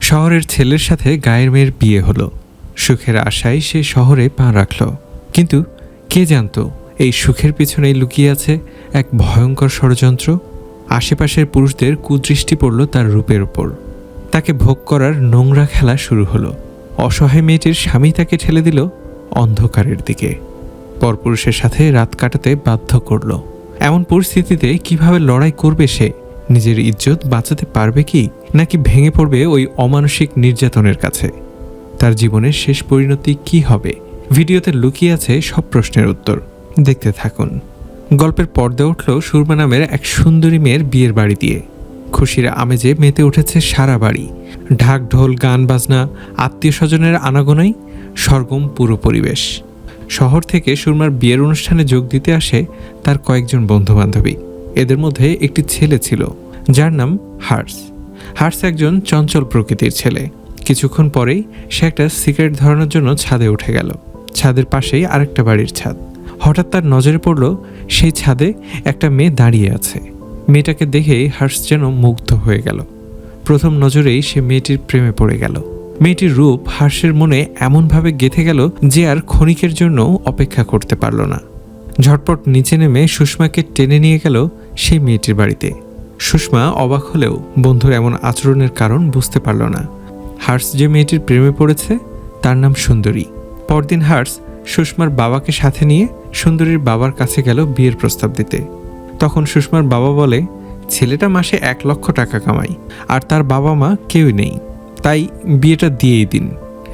শহরের ছেলের সাথে গায়ের মেয়ের বিয়ে হলো। সুখের আশায় সে শহরে পা রাখল, কিন্তু কে জানতো এই সুখের পিছনেই লুকিয়ে আছে এক ভয়ঙ্কর ষড়যন্ত্র। আশেপাশের পুরুষদের কুদৃষ্টি পড়ল তার রূপের ওপর। তাকে ভোগ করার নোংরা খেলা শুরু হলো। অসহায় মেয়েটির স্বামী তাকে ঠেলে দিল অন্ধকারের দিকে, পরপুরুষের সাথে রাত কাটাতে বাধ্য করল। এমন পরিস্থিতিতে কিভাবে লড়াই করবে সে? নিজের ইজ্জত বাঁচাতে পারবে কি, নাকি ভেঙে পড়বে ওই অমানসিক নির্যাতনের কাছে? তার জীবনের শেষ পরিণতি কি হবে? ভিডিওতে লুকিয়ে আছে সব প্রশ্নের উত্তর। দেখতে থাকুন। গল্পের পর্দা উঠল সুরমা নামের এক সুন্দরী মেয়ের বিয়ের বাড়ি দিয়ে। খুশির আমেজে মেতে উঠেছে সারা বাড়ি। ঢাক ঢোল, গান বাজনা, আত্মীয় স্বজনের আনাগোনায় সরগম পুরো পরিবেশ। শহর থেকে সুরমার বিয়ের অনুষ্ঠানে যোগ দিতে আসে তার কয়েকজন বন্ধুবান্ধবী। এদের মধ্যে একটি ছেলে ছিল যার নাম হার্স। হার্স একজন চঞ্চল প্রকৃতির ছেলে। কিছুক্ষণ পরেই সে একটা সিগারেট ধরানোর জন্য ছাদে উঠে গেল। ছাদের পাশেই আরেকটা বাড়ির ছাদ। হঠাৎ তার নজরে পড়ল সেই ছাদে একটা মেয়ে দাঁড়িয়ে আছে। মেয়েটাকে দেখেই হার্স যেন মুগ্ধ হয়ে গেল। প্রথম নজরেই সে মেয়েটির প্রেমে পড়ে গেল। মেয়েটির রূপ হার্সের মনে এমনভাবে গেঁথে গেল যে আর ক্ষণিকের জন্য অপেক্ষা করতে পারল না। ঝটপট নিচে নেমে সুষমাকে টেনে নিয়ে গেল সেই মেয়েটির বাড়িতে। সুষমা অবাক হলেও বন্ধুর এমন আচরণের কারণ বুঝতে পারল না। হার্স যে মেয়েটির প্রেমে পড়েছে তার নাম সুন্দরী। পরদিন হার্স সুষমার বাবাকে সাথে নিয়ে সুন্দরীর বাবার কাছে গেল বিয়ের প্রস্তাব দিতে। তখন সুষমার বাবা বলে, ছেলেটা মাসে 1 লক্ষ টাকা কামায় আর তার বাবা মা কেউই নেই, তাই বিয়েটা দিয়েই দিন।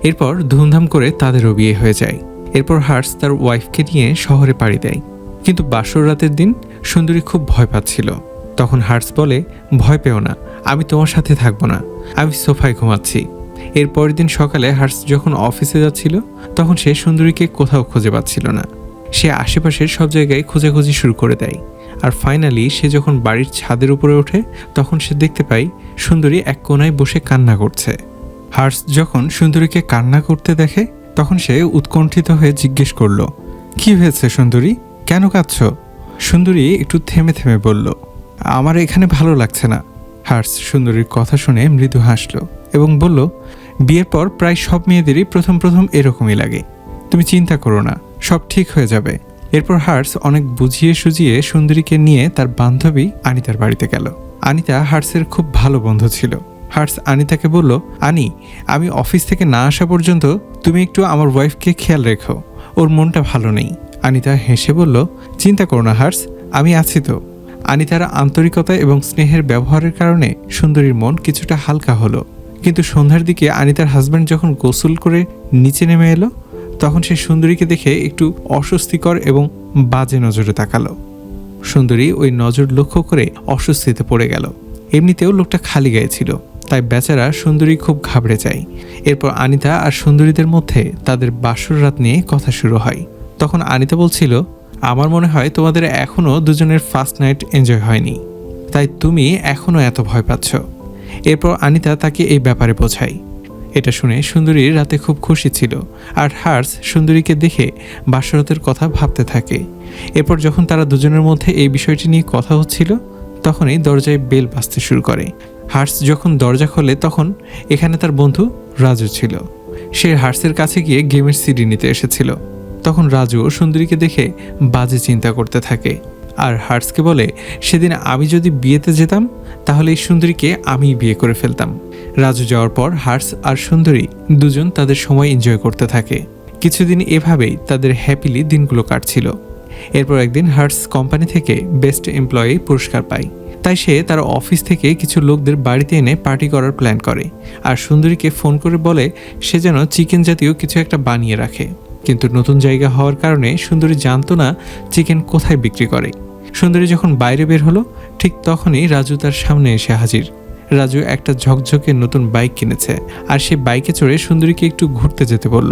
এরপর ধুমধাম করে তাদেরও বিয়ে হয়ে যায়। এরপর হার্স তার ওয়াইফকে নিয়ে শহরে পাড়ি দেয়। কিন্তু বাসর রাতের দিন সুন্দরী খুব ভয় পাচ্ছিল। তখন হার্স বলে, ভয় পেও না, আমি তোমার সাথে থাকবো না, আমি সোফায় ঘুমাচ্ছি। এর পরের দিন সকালে হার্স যখন অফিসে যাচ্ছিল তখন সে সুন্দরীকে কোথাও খুঁজে পাচ্ছিল না। সে আশেপাশের সব জায়গায় খোঁজাখুঁজি শুরু করে দেয়। আর ফাইনালি সে যখন বাড়ির ছাদের উপরে ওঠে তখন সে দেখতে পায় সুন্দরী এক কোনায় বসে কান্না করছে। হার্স যখন সুন্দরীকে কান্না করতে দেখে তখন সে উৎকণ্ঠিত হয়ে জিজ্ঞেস করল, কি হয়েছে সুন্দরী, কেন কাঁদছ? সুন্দরী একটু থেমে থেমে বলল, আমার এখানে ভালো লাগছে না। হার্স সুন্দরীর কথা শুনে মৃদু হাসল এবং বলল, বিয়ের পর প্রায় সব মেয়েদেরই প্রথম প্রথম এরকমই লাগে, তুমি চিন্তা করো না, সব ঠিক হয়ে যাবে। এরপর হার্স অনেক বুঝিয়ে সুঝিয়ে সুন্দরীকে নিয়ে তার বান্ধবী আনিতার বাড়িতে গেল। আনিতা হার্সের খুব ভালো বন্ধু ছিল। হার্স আনিতাকে বলল, আনি, আমি অফিস থেকে না আসা পর্যন্ত তুমি একটু আমার ওয়াইফকে খেয়াল রেখো, ওর মনটা ভালো নেই। আনিতা হেসে বলল, চিন্তা করো না হার্স, আমি আছি তো। আনিতার আন্তরিকতা এবং স্নেহের ব্যবহারের কারণে সুন্দরীর মন কিছুটা হালকা হলো। কিন্তু সন্ধ্যার দিকে আনিতার হাজব্যান্ড যখন গোসল করে নিচে নেমে এলো তখন সে সুন্দরীকে দেখে একটু অস্বস্তিকর এবং বাজে নজরে তাকালো। সুন্দরী ওই নজর লক্ষ্য করে অস্বস্তিতে পড়ে গেল। এমনিতেও লোকটা খালি গায়ে ছিল, তাই বেচারা সুন্দরী খুব ঘাবড়ে যায়। এরপর আনিতা আর সুন্দরীদের মধ্যে তাদের বাসর রাত নিয়ে কথা শুরু হয়। তখন আনিতা বলছিল, আমার মনে হয় তোমাদের এখনও দুজনের ফার্স্ট নাইট এনজয় হয়নি, তাই তুমি এখনও এত ভয় পাচ্ছ। এরপর আনিতা তাকে এই ব্যাপারে বোঝায়। এটা শুনে সুন্দরীর রাতে খুব খুশি ছিল আর হার্স সুন্দরীকে দেখে বাসরাতের কথা ভাবতে থাকে। এরপর যখন তারা দুজনের মধ্যে এই বিষয়টি নিয়ে কথা হচ্ছিল তখনই দরজায় বেল বাজতে শুরু করে। হার্স যখন দরজা খোলে তখন এখানে তার বন্ধু রাজু ছিল। সে হার্সের কাছে গিয়ে গেমের সিডি নিতে এসেছিল। তখন রাজু সুন্দরীকে দেখে বাজে চিন্তা করতে থাকে আর হার্সকে বলে, সেদিন আমি যদি বিয়েতে যেতাম তাহলে এই সুন্দরীকে আমি বিয়ে করে ফেলতাম। রাজু যাওয়ার পর হার্স আর সুন্দরী দুজন তাদের সময় এনজয় করতে থাকে। কিছুদিন এভাবেই তাদের হ্যাপিলি দিনগুলো কাটছিল। এরপর একদিন হার্স কোম্পানি থেকে বেস্ট এমপ্লয়ি পুরস্কার পায়, তাই সে তার অফিস থেকে কিছু লোকদের বাড়িতে এনে পার্টি করার প্ল্যান করে আর সুন্দরীকে ফোন করে বলে সে যেন চিকেন জাতীয় কিছু একটা বানিয়ে রাখে। কিন্তু নতুন জায়গা হওয়ার কারণে সুন্দরী জানতো না চিকেন কোথায় বিক্রি করে। সুন্দরী যখন বাইরে বের হলো ঠিক তখনই রাজু তার সামনে এসে হাজির। রাজু একটা ঝকঝকে নতুন বাইক কিনেছে আর সে বাইকে চড়ে সুন্দরীকে একটু ঘুরতে যেতে বলল।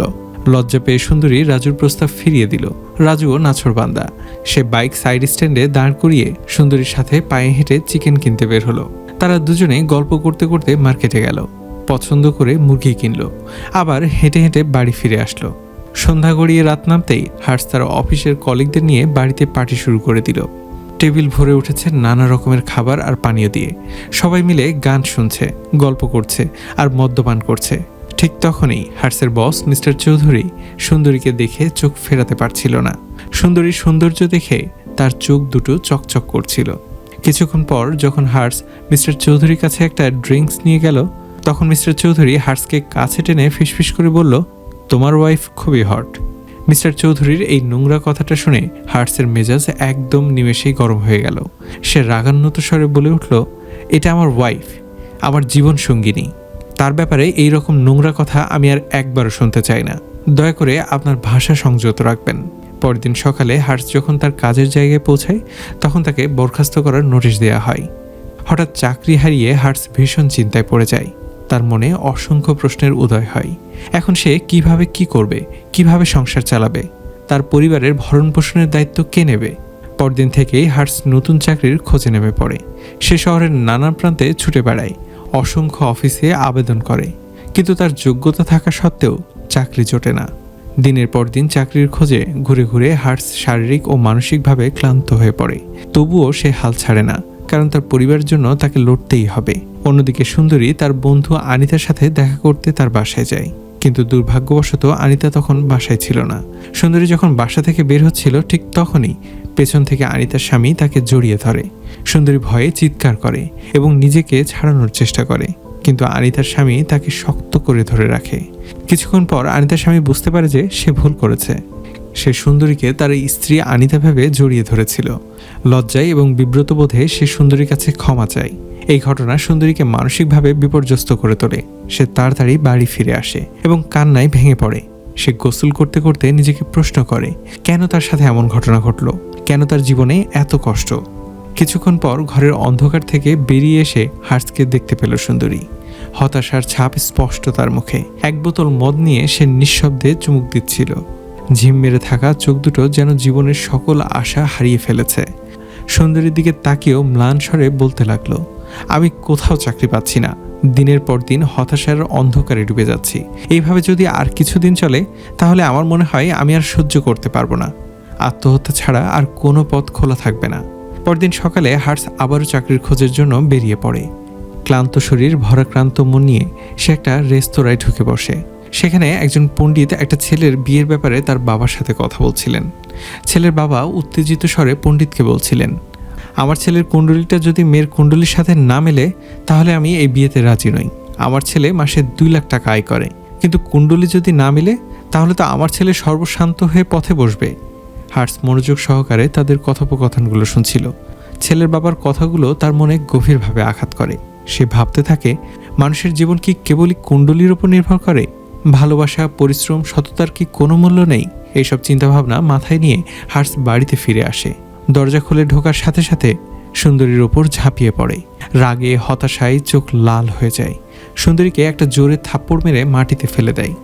লজ্জা পেয়ে সুন্দরী রাজুর প্রস্তাব ফিরিয়ে দিল। রাজুও নাছোড়বান্দা। সে বাইক সাইড স্ট্যান্ডে দাঁড় করিয়ে সুন্দরীর সাথে পায়ে হেঁটে চিকেন কিনতে বের হলো। তারা দুজনে গল্প করতে করতে মার্কেটে গেল, পছন্দ করে মুরগি কিনলো, আবার হেঁটে হেঁটে বাড়ি ফিরে আসলো। সন্ধ্যা গড়িয়ে রাত নামতেই হার্স তার অফিসের কলিগদের নিয়ে বাড়িতে পার্টি শুরু করে দিল। টেবিল ভরে উঠেছে নানা রকমের খাবার আর পানীয় দিয়ে। সবাই মিলে গান শুনছে, গল্প করছে আর মদ্যপান করছে। ঠিক তখনই হার্সের বস মিস্টার চৌধুরী সুন্দরীকে দেখে চোখ ফেরাতে পারছিল না। সুন্দরীর সৌন্দর্য দেখে তার চোখ দুটো চকচক করছিল। কিছুক্ষণ পর যখন হার্স মিস্টার চৌধুরীর কাছে একটা ড্রিঙ্কস নিয়ে গেল, তখন মিস্টার চৌধুরী হার্সকে কাছে টেনে ফিসফিস করে বলল, তোমার ওয়াইফ খুবই হট। মিস্টার চৌধুরীর এই নোংরা কথাটা শুনে হার্সের মেজাজ একদম নিমেষেই গরম হয়ে গেল। সে রাগান্বিত স্বরে বলে উঠল, এটা আমার ওয়াইফ, আমার জীবন সঙ্গিনী। তার ব্যাপারে এই রকম নোংরা কথা আমি আর একবারও শুনতে চাই না। দয়া করে আপনার ভাষা সংযত রাখবেন। পরের দিন সকালে হার্স যখন তার কাজের জায়গায় পৌঁছায়, তখন তাকে বরখাস্ত করার নোটিশ দেওয়া হয়। হঠাৎ চাকরি হারিয়ে হার্স ভীষণ চিন্তায় পড়ে যায়। তার মনে অসংখ্য প্রশ্নের উদয় হয়। এখন সে কিভাবে কি করবে, কিভাবে সংসার চালাবে, তার পরিবারের ভরণ পোষণের দায়িত্ব কে নেবে? পরদিন থেকেই হার্স নতুন চাকরির খোঁজে নেমে পড়ে। সে শহরের নানা প্রান্তে ছুটে বেড়ায়, অসংখ্য অফিসে আবেদন করে, কিন্তু তার যোগ্যতা থাকা সত্ত্বেও চাকরি জোটে না। দিনের পর দিন চাকরির খোঁজে ঘুরে ঘুরে হার্স শারীরিক ও মানসিকভাবে ক্লান্ত হয়ে পড়ে। তবুও সে হাল ছাড়ে না, কারণ তার পরিবারের জন্য তাকে লড়তেই হবে। অন্যদিকে সুন্দরী তার বন্ধু আনিতার সাথে দেখা করতে তার বাসায় যায়, কিন্তু দুর্ভাগ্যবশত আনিতা তখন বাসায় ছিল না। সুন্দরী যখন বাসা থেকে বের হচ্ছিল, ঠিক তখনই পেছন থেকে আনিতার স্বামী তাকে জড়িয়ে ধরে। সুন্দরী ভয়ে চিৎকার করে এবং নিজেকে ছাড়ানোর চেষ্টা করে, কিন্তু আনিতার স্বামী তাকে শক্ত করে ধরে রাখে। কিছুক্ষণ পর আনিতার স্বামী বুঝতে পারে যে সে ভুল করেছে। সে সুন্দরীকে তার স্ত্রী আনিতা ভেবে জড়িয়ে ধরেছিল। লজ্জায় এবং বিব্রত বোধে সে সুন্দরীর কাছে ক্ষমা চায়। এই ঘটনা সুন্দরীকে মানসিকভাবে বিপর্যস্ত করে তোলে। সে তাড়াতাড়ি বাড়ি ফিরে আসে এবং কান্নায় ভেঙে পড়ে। সে গোসল করতে করতে নিজেকে প্রশ্ন করে, কেন তার সাথে এমন ঘটনা ঘটল, কেন তার জীবনে এত কষ্ট। কিছুক্ষণ পর ঘরের অন্ধকার থেকে বেরিয়ে এসে হার্সকে দেখতে পেল সুন্দরী। হতাশার ছাপ স্পষ্ট তার মুখে। এক বোতল মদ নিয়ে সে নিঃশব্দে চুমুক দিচ্ছিল। ঝিম মেরে থাকা চোখ দুটো যেন জীবনের সকল আশা হারিয়ে ফেলেছে। সুন্দরীর দিকে তাকিয়েও ম্লান স্বরে বলতে লাগলো, আমি কোথাও চাকরি পাচ্ছি না, দিনের পর দিন হতাশার অন্ধকারে ডুবে যাচ্ছি। এইভাবে যদি আর কিছুদিন চলে, তাহলে আমার মনে হয় আমি আর সহ্য করতে পারবো না। আত্মহত্যা ছাড়া আর কোনো পথ খোলা থাকবে না। পরদিন সকালে হার্স আবারও চাকরির খোঁজের জন্য বেরিয়ে পড়ে। ক্লান্ত শরীর, ভরাক্রান্ত মন নিয়ে সে একটা রেস্তোরাঁয় ঢুকে বসে। সেখানে একজন পণ্ডিত একটা ছেলের বিয়ের ব্যাপারে তার বাবার সাথে কথা বলছিলেন। ছেলের বাবা উত্তেজিত স্বরে পণ্ডিতকে বলছিলেন, আমার ছেলের কুণ্ডলিটা যদি মেয়ের কুণ্ডলির সাথে না মেলে, তাহলে আমি এই বিয়েতে রাজি নই। আমার ছেলে মাসে 2 লাখ টাকা আয় করে, কিন্তু কুণ্ডলি যদি না মিলে, তাহলে তো আমার ছেলে সর্বশান্ত হয়ে পথে বসবে। হার্স মনোযোগ সহকারে তাদের কথোপকথনগুলো শুনছিল। ছেলের বাবার কথাগুলো তার মনে গভীরভাবে আঘাত করে। সে ভাবতে থাকে, মানুষের জীবন কি কেবলই কুণ্ডলির উপর নির্ভর করে? ভালোবাসা, পরিশ্রম, সততার কি কোনো মূল্য নেই? এইসব চিন্তাভাবনা মাথায় নিয়ে হার্স বাড়িতে ফিরে আসে। দরজা খুলে ঢোকার সাথে সাথে সুন্দরীর ওপর ঝাঁপিয়ে পড়ে। রাগে, হতাশায় চোখ লাল হয়ে যায়। সুন্দরীকে একটা জোরে থাপ্পড় মেরে মাটিতে ফেলে দেয়।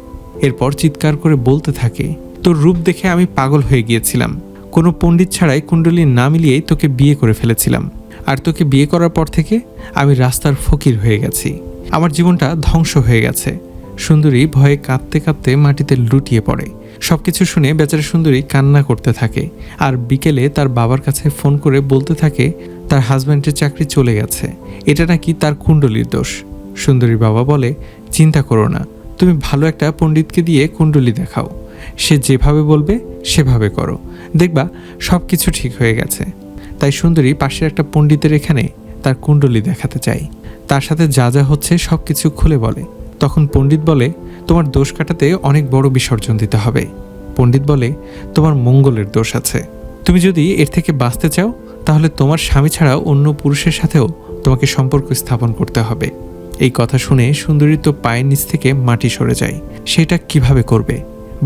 এরপর চিৎকার করে বলতে থাকে, তোর রূপ দেখে আমি পাগল হয়ে গিয়েছিলাম। কোনো পণ্ডিত ছাড়াই কুণ্ডলী না মিলিয়েই তোকে বিয়ে করে ফেলেছিলাম। আর তোকে বিয়ে করার পর থেকে আমি রাস্তার ফকির হয়ে গেছি। আমার জীবনটা ধ্বংস হয়ে গেছে। সুন্দরী ভয়ে কাঁদতে কাঁদতে মাটিতে লুটিয়ে পড়ে। সবকিছু শুনে বেচারা সুন্দরী কান্না করতে থাকে। আর বিকেলে তার বাবার কাছে ফোন করে বলতে থাকে তার হাজব্যান্ডের চাকরি চলে গেছে, এটা নাকি তার কুণ্ডলীর দোষ। সুন্দরীর বাবা বলে, চিন্তা করো না, তুমি ভালো একটা পণ্ডিতকে দিয়ে কুণ্ডলী দেখাও। সে যেভাবে বলবে সেভাবে করো, দেখবা সব কিছু ঠিক হয়ে গেছে। তাই সুন্দরী পাশের একটা পণ্ডিতের এখানে তার কুণ্ডলী দেখাতে চায়। তার সাথে যা যা হচ্ছে সব কিছু খুলে বলে। তখন পণ্ডিত বলে, তোমার দোষ কাটাতে অনেক বড় বিসর্জন দিতে হবে। পণ্ডিত বলে, তোমার মঙ্গলের দোষ আছে। তুমি যদি এর থেকে বাঁচতে চাও, তাহলে তোমার স্বামী ছাড়া অন্য পুরুষের সাথেও তোমাকে সম্পর্ক স্থাপন করতে হবে। এই কথা শুনে সুন্দরী তো পায়ের নিচ থেকে মাটি সরে যায়। সেটা কিভাবে করবে?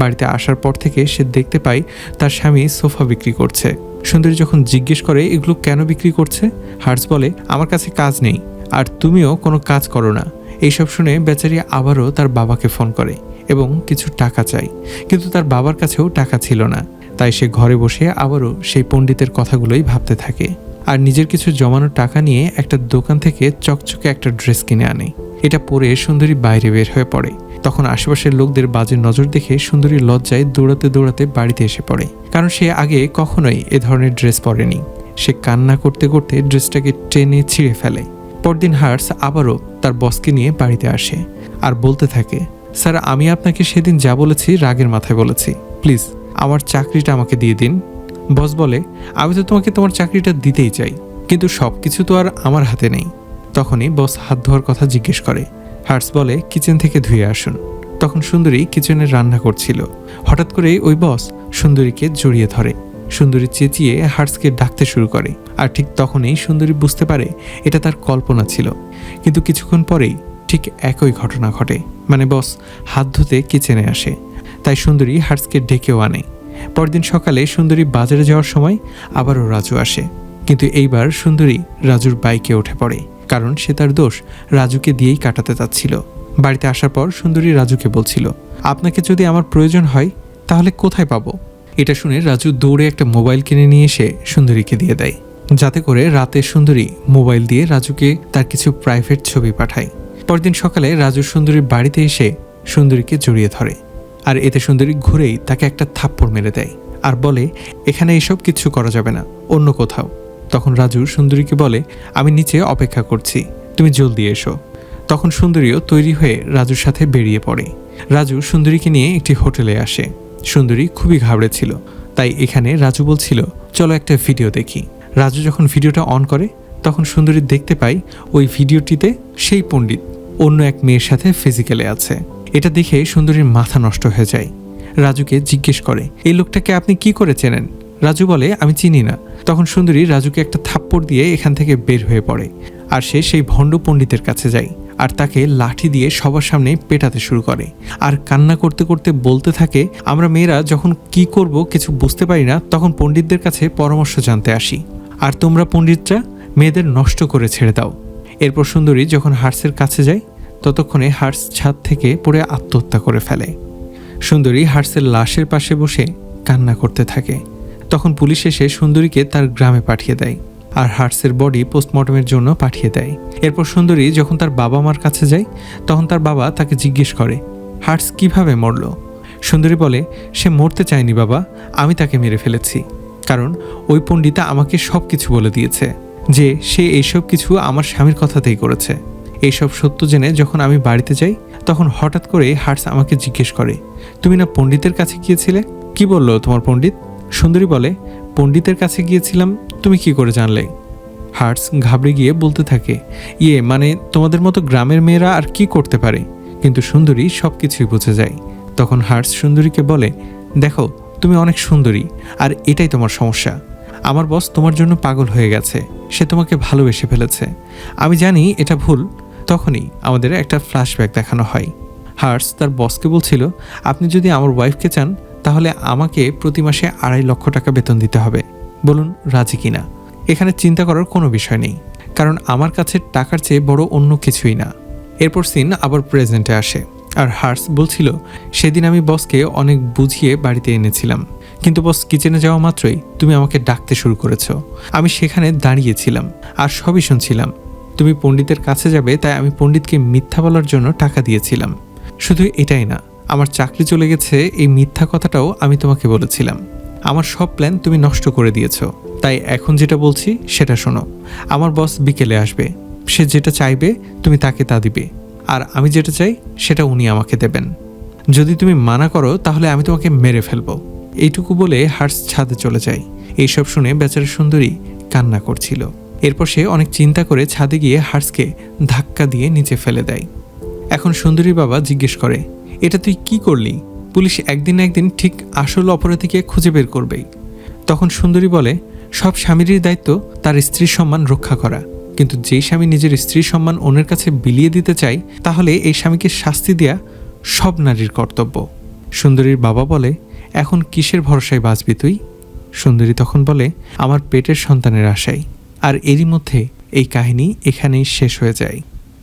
বাড়িতে আসার পর থেকে সে দেখতে পায় তার স্বামী সোফা বিক্রি করছে। সুন্দরী যখন জিজ্ঞেস করে এগুলো কেন বিক্রি করছে, হার্স বলে, আমার কাছে কাজ নেই, আর তুমিও কোনো কাজ করো না। এইসব শুনে বেচারি আবারও তার বাবাকে ফোন করে এবং কিছু টাকা চায়, কিন্তু তার বাবার কাছেও টাকা ছিল না। তাই সে ঘরে বসে আবারও সেই পণ্ডিতের কথাগুলোই ভাবতে থাকে আর নিজের কিছু জমানো টাকা নিয়ে একটা দোকান থেকে চকচকে একটা ড্রেস কিনে আনে। এটা পরে সুন্দরী বাইরে বের হয়ে পড়ে। তখন আশেপাশের লোকদের বাজে নজর দেখে সুন্দরী লজ্জায় দৌড়াতে দৌড়াতে বাড়িতে এসে পড়ে, কারণ সে আগে কখনোই এ ধরনের ড্রেস পরেনি। সে কান্না করতে করতে ড্রেসটাকে টেনে ছিঁড়ে ফেলে। পরদিন হার্স আবারও তার বসকে নিয়ে বাড়িতে আসে আর বলতে থাকে, স্যার আমি আপনাকে সেদিন যা বলেছি রাগের মাথায় বলেছি, প্লিজ আমার চাকরিটা আমাকে দিয়ে দিন। বস বলে, আমি তো তোমাকে তোমার চাকরিটা দিতেই চাই, কিন্তু সব কিছু তো আর আমার হাতে নেই। তখনই বস হাত ধোয়ার কথা জিজ্ঞেস করে। হার্স বলে, কিচেন থেকে ধুয়ে আসুন। তখন সুন্দরী কিচেনে রান্না করছিল। হঠাৎ করে ওই বস সুন্দরীকে জড়িয়ে ধরে। সুন্দরী চেঁচিয়ে হার্সকে ডাকতে শুরু করে, আর ঠিক তখনই সুন্দরী বুঝতে পারে এটা তার কল্পনা ছিল। কিন্তু কিছুক্ষণ পরেই ঠিক একই ঘটনা ঘটে, মানে বস হাত ধুতে কিচেনে আসে। তাই সুন্দরী হার্সকে ডেকেও আনে। পরদিন সকালে সুন্দরী বাজারে যাওয়ার সময় আবারও রাজু আসে, কিন্তু এইবার সুন্দরী রাজুর বাইকে উঠে পড়ে, কারণ সে তার দোষ রাজুকে দিয়েই কাটাতে চাচ্ছিল। বাড়িতে আসার পর সুন্দরী রাজুকে বলছিল, আপনাকে যদি আমার প্রয়োজন হয় তাহলে কোথায় পাবো? এটা শুনে রাজু দৌড়ে একটা মোবাইল কিনে নিয়ে এসে সুন্দরীকে দিয়ে দেয়, যাতে করে রাতে সুন্দরী মোবাইল দিয়ে রাজুকে তার কিছু প্রাইভেট ছবি পাঠায়। পরদিন সকালে রাজু সুন্দরীর বাড়িতে এসে সুন্দরীকে জড়িয়ে ধরে, আর এতে সুন্দরী ঘুরেই তাকে একটা থাপ্পড় মেরে দেয় আর বলে, এখানে এসব কিছু করা যাবে না, অন্য কোথাও। তখন রাজু সুন্দরীকে বলে, আমি নিচে অপেক্ষা করছি, তুমি জলদি এসো। তখন সুন্দরীও তৈরি হয়ে রাজুর সাথে বেরিয়ে পড়ে। রাজু সুন্দরীকে নিয়ে একটি হোটেলে আসে। সুন্দরী খুবই ঘাবড়েছিল, তাই এখানে রাজু বলছিল, চলো একটা ভিডিও দেখি। রাজু যখন ভিডিওটা অন করে তখন সুন্দরী দেখতে পায় ওই ভিডিওটিতে সেই পণ্ডিত অন্য এক মেয়ের সাথে ফিজিক্যালে আছে। এটা দেখে সুন্দরীর মাথা নষ্ট হয়ে যায়। রাজুকে জিজ্ঞেস করে, এই লোকটাকে আপনি কি করে চেনেন? রাজু বলে, আমি চিনি না। তখন সুন্দরী রাজুকে একটা থাপ্পড় দিয়ে এখান থেকে বের হয়ে পড়ে, আর সে সেই ভণ্ড পণ্ডিতের কাছে যায় আর তাকে লাঠি দিয়ে সবার সামনে পেটাতে শুরু করে, আর কান্না করতে করতে বলতে থাকে, আমরা মেয়েরা যখন কি করব কিছু বুঝতে পারি না, তখন পণ্ডিতদের কাছে পরামর্শ জানতে আসি, আর তোমরা পণ্ডিতরা মেয়েদের নষ্ট করে ছেড়ে দাও। এরপর সুন্দরী যখন হার্সের কাছে যায় ততক্ষণে হার্স ছাদ থেকে পড়ে আত্মহত্যা করে ফেলে। সুন্দরী হার্সের লাশের পাশে বসে কান্না করতে থাকে। তখন পুলিশ এসে সুন্দরীকে তার গ্রামে পাঠিয়ে দেয়, আর হার্সের বডি পোস্টমর্টমের জন্য পাঠিয়ে দেয়। এরপর সুন্দরী যখন তার বাবা মার কাছে যায় তখন তার বাবা তাকে জিজ্ঞেস করে, হার্স কিভাবে মরল? সুন্দরী বলে, সে মরতে চায়নি বাবা, আমি তাকে মেরে ফেলেছি, কারণ ওই পণ্ডিতা আমাকে সব কিছু বলে দিয়েছে যে সে এইসব কিছু আমার স্বামীর কথাতেই করেছে। এইসব সত্য জেনে যখন আমি বাড়িতে যাই তখন হঠাৎ করে হার্স আমাকে জিজ্ঞেস করে, তুমি না পণ্ডিতের কাছে গিয়েছিলে, কি বললো তোমার পণ্ডিত? সুন্দরী বলে, পণ্ডিতের কাছে গিয়েছিলাম, তুমি কি করে জানলে? হার্স ঘাবড়ে গিয়ে বলতে থাকে, মানে তোমাদের মতো গ্রামের মেয়েরা আর কি করতে পারে? কিন্তু সুন্দরী সব কিছুই বুঝে যায়। তখন হার্স সুন্দরীকে বলে, দেখো তুমি অনেক সুন্দরী, আর এটাই তোমার সমস্যা। আমার বস তোমার জন্য পাগল হয়ে গেছে, সে তোমাকে ভালোবেসে ফেলেছে। আমি জানি এটা ভুল। তখনই আমাদের একটা ফ্ল্যাশব্যাক দেখানো হয়। হার্স তার বসকে বলছিল, আপনি যদি আমার ওয়াইফকে চান তাহলে আমাকে প্রতি মাসে 2.5 লক্ষ টাকা বেতন দিতে হবে, বলুন রাজি কিনা? এখানে চিন্তা করার কোনো বিষয় নেই, কারণ আমার কাছে টাকার চেয়ে বড় অন্য কিছুই না। এরপর সিন আবার প্রেজেন্টে আসে, আর হার্স বলছিল, সেদিন আমি বসকে অনেক বুঝিয়ে বাড়িতে এনেছিলাম, কিন্তু বস কিচেনে যাওয়া মাত্রই তুমি আমাকে ডাকতে শুরু করেছ। আমি সেখানে দাঁড়িয়েছিলাম আর সবই শুনছিলাম। তুমি পণ্ডিতের কাছে যাবে তাই আমি পণ্ডিতকে মিথ্যা বলার জন্য টাকা দিয়েছিলাম। শুধু এটাই না, আমার চাকরি চলে গেছে এই মিথ্যা কথাটাও আমি তোমাকে বলেছিলাম। আমার সব প্ল্যান তুমি নষ্ট করে দিয়েছ। তাই এখন যেটা বলছি সেটা শোনো। আমার বস বিকেলে আসবে, সে যেটা চাইবে তুমি তাকে তা দিবে, আর আমি যেটা চাই সেটা উনি আমাকে দেবেন। যদি তুমি মানা করো তাহলে আমি তোমাকে মেরে ফেলবো। এইটুকু বলে হার্স ছাদে চলে যায়। এইসব শুনে বেচারা সুন্দরী কান্না করছিল। এরপর সে অনেক চিন্তা করে ছাদে গিয়ে হার্সকে ধাক্কা দিয়ে নিচে ফেলে দেয়। এখন সুন্দরীর বাবা জিজ্ঞেস করে, এটা তুই কি করলি? পুলিশ একদিন না একদিন ঠিক আসল অপরাধীকে খুঁজে বের করবেই। তখন সুন্দরী বলে, সব স্বামীরই দায়িত্ব তার স্ত্রীর সম্মান রক্ষা করা, কিন্তু যেই স্বামী নিজের স্ত্রীর সম্মান অন্যের কাছে বিলিয়ে দিতে চায় তাহলে এই স্বামীকে শাস্তি দেয়া সব নারীর কর্তব্য। সুন্দরীর বাবা বলে, এখন কিসের ভরসায় বাঁচবি তুই? সুন্দরী তখন বলে, আমার পেটের সন্তানের আশায়। আর এরই মধ্যে এই কাহিনী এখানেই শেষ হয়ে যায়।